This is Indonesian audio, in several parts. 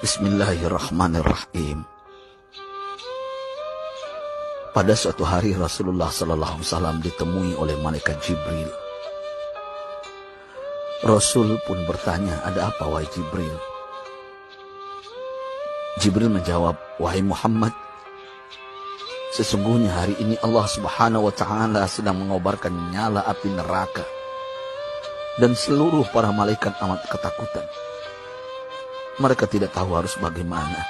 Bismillahirrahmanirrahim. Pada suatu hari Rasulullah SAW ditemui oleh malaikat Jibril. Rasul pun bertanya, "Ada apa wahai Jibril?" Jibril menjawab, "Wahai Muhammad, sesungguhnya hari ini Allah Subhanahu wa Ta'ala sedang mengobarkan nyala api neraka, dan seluruh para malaikat amat ketakutan. Mereka tidak tahu harus bagaimana.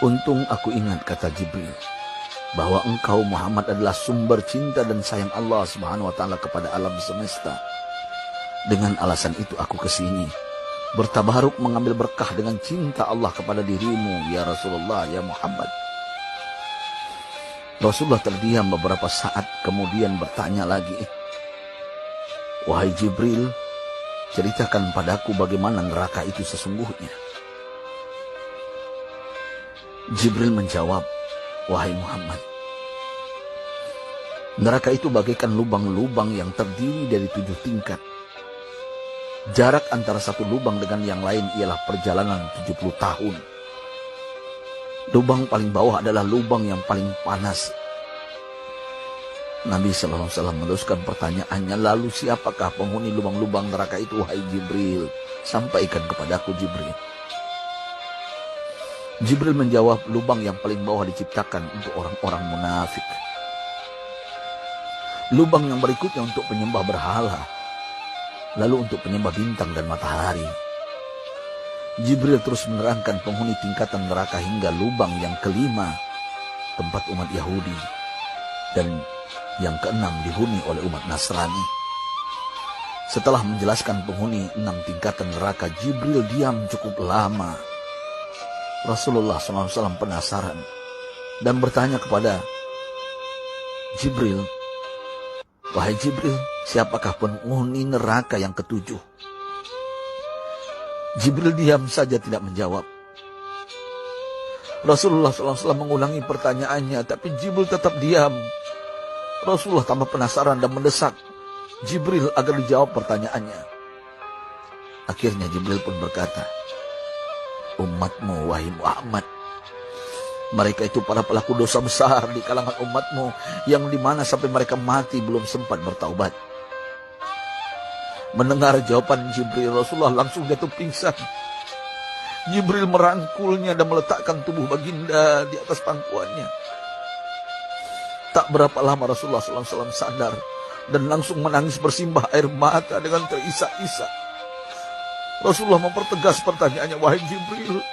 Untung aku ingat," kata Jibril, "bahwa engkau Muhammad adalah sumber cinta dan sayang Allah Subhanahu wa Ta'ala kepada alam semesta. Dengan alasan itu aku kesini, bertabaruk mengambil berkah dengan cinta Allah kepada dirimu, ya Rasulullah, ya Muhammad." Rasulullah terdiam beberapa saat, kemudian bertanya lagi, "Wahai Jibril, ceritakan padaku bagaimana neraka itu sesungguhnya." Jibril menjawab, "Wahai Muhammad, neraka itu bagaikan lubang-lubang yang terdiri dari 7 tingkat. Jarak antara satu lubang dengan yang lain ialah perjalanan 70 tahun. Lubang paling bawah adalah lubang yang paling panas." Nabi SAW meneruskan pertanyaannya, "Lalu siapakah penghuni lubang-lubang neraka itu, wahai Jibril? Sampaikan kepadaku, Jibril." Jibril menjawab, "Lubang yang paling bawah diciptakan untuk orang-orang munafik. Lubang yang berikutnya untuk penyembah berhala. Lalu untuk penyembah bintang dan matahari." Jibril terus menerangkan penghuni tingkatan neraka hingga lubang yang kelima, tempat umat Yahudi, dan yang keenam dihuni oleh umat Nasrani. Setelah menjelaskan penghuni 6 tingkatan neraka, Jibril diam cukup lama. Rasulullah SAW penasaran dan bertanya kepada Jibril, "Wahai Jibril, siapakah penghuni neraka yang ke-7?" Jibril diam saja tidak menjawab. Rasulullah SAW mengulangi pertanyaannya, tapi Jibril tetap diam. Rasulullah tambah penasaran dan mendesak Jibril agar dijawab pertanyaannya. Akhirnya Jibril pun berkata, "Umatmu, wahai Muhammad, mereka itu para pelaku dosa besar di kalangan umatmu, yang dimana sampai mereka mati belum sempat bertaubat." Mendengar jawaban Jibril, Rasulullah langsung jatuh pingsan. Jibril merangkulnya dan meletakkan tubuh baginda di atas pangkuannya. Tak berapa lama Rasulullah SAW sadar dan langsung menangis bersimbah air mata dengan terisak-isak. Rasulullah mempertegas pertanyaannya, "Wahai Jibril,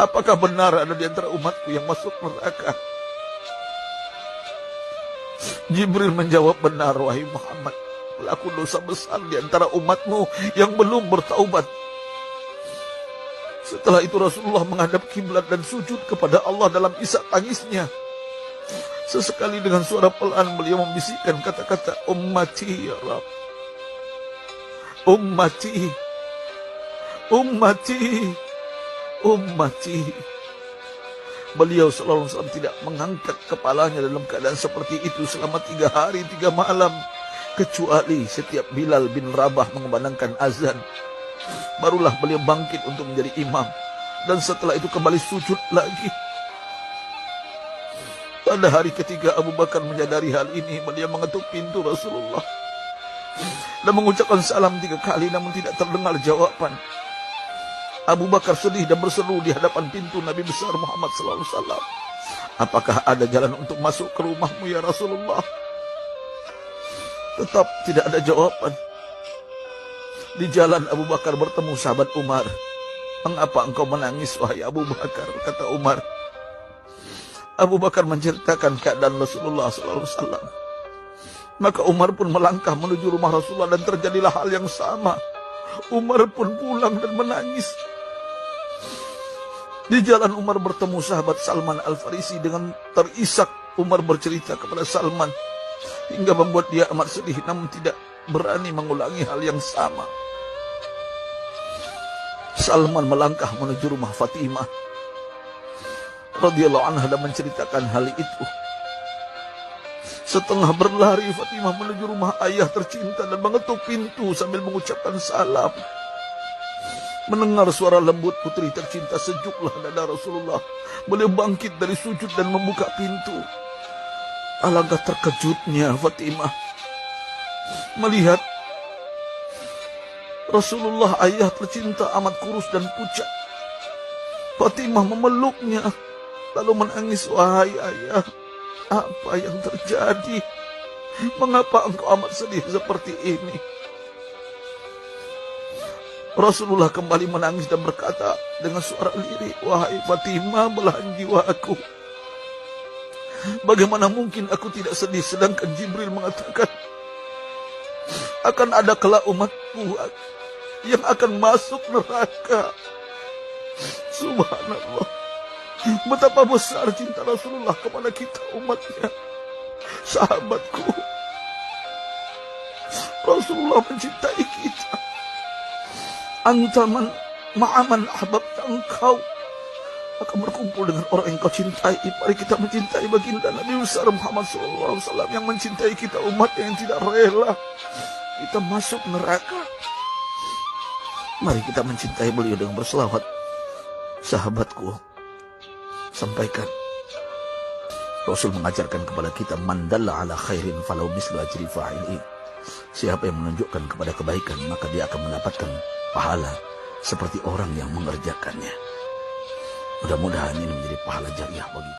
apakah benar ada di antara umatku yang masuk neraka?" Jibril menjawab, "Benar, wahai Muhammad, pelaku dosa besar di antara umatmu yang belum bertaubat." Setelah itu Rasulullah menghadap kiblat dan sujud kepada Allah dalam isak tangisnya. Sesekali dengan suara pelan beliau membisikkan kata-kata, "Ummati ya Rabb, ummati, ummati, ummati." Beliau SAW tidak mengangkat kepalanya dalam keadaan seperti itu selama 3 hari 3 malam. Kecuali setiap Bilal bin Rabah mengumandangkan azan, barulah beliau bangkit untuk menjadi imam. Dan setelah itu kembali sujud lagi. Pada hari ketiga Abu Bakar menyadari hal ini. Beliau mengetuk pintu Rasulullah dan mengucapkan salam 3 kali, namun tidak terdengar jawaban. Abu Bakar sedih dan berseru di hadapan pintu Nabi besar Muhammad SAW, "Apakah ada jalan untuk masuk ke rumahmu ya Rasulullah?" Tetap tidak ada jawaban. Di jalan Abu Bakar bertemu sahabat Umar. "Mengapa engkau menangis, wahai Abu Bakar?" kata Umar. Abu Bakar menceritakan keadaan Rasulullah SAW. Maka Umar pun melangkah menuju rumah Rasulullah dan terjadilah hal yang sama. Umar pun pulang dan menangis. Di jalan Umar bertemu sahabat Salman Al-Farisi. Dengan terisak Umar bercerita kepada Salman hingga membuat dia amat sedih, namun tidak berani mengulangi hal yang sama. Salman melangkah menuju rumah Fatimah radhiyallahu anha dan menceritakan hal itu. Setengah berlari Fatimah menuju rumah ayah tercinta dan mengetuk pintu sambil mengucapkan salam. Mendengar suara lembut putri tercinta, sejuklah dada Rasulullah. Beliau bangkit dari sujud dan membuka pintu. Alangkah terkejutnya Fatimah melihat Rasulullah, ayah tercinta, amat kurus dan pucat. Fatimah memeluknya lalu menangis. Wahai ayah, apa yang terjadi? Mengapa engkau amat sedih seperti ini? Rasulullah kembali menangis dan berkata dengan suara lirik, wahai Fatimah, belahan jiwaku, bagaimana mungkin aku tidak sedih sedangkan Jibril mengatakan akan ada kelak umatku yang akan masuk neraka. Subhanallah, betapa besar cinta Rasulullah kepada kita umatnya. Sahabatku, Rasulullah mencintai kita. Antaman ma'aman ahbabta, engkau akan berkumpul dengan orang yang kau cintai. Mari kita mencintai baginda Nabi besar Muhammad SAW yang mencintai kita, umat yang tidak rela kita masuk neraka. Mari kita mencintai beliau dengan berselawat. Sahabatku, sampaikan, Rasul mengajarkan kepada kita, mandalla ala khairin falau mislu ajri fa'ili. Siapa yang menunjukkan kepada kebaikan, maka dia akan mendapatkan pahala seperti orang yang mengerjakannya. Mudah-mudahan ini menjadi pahala jariah bagi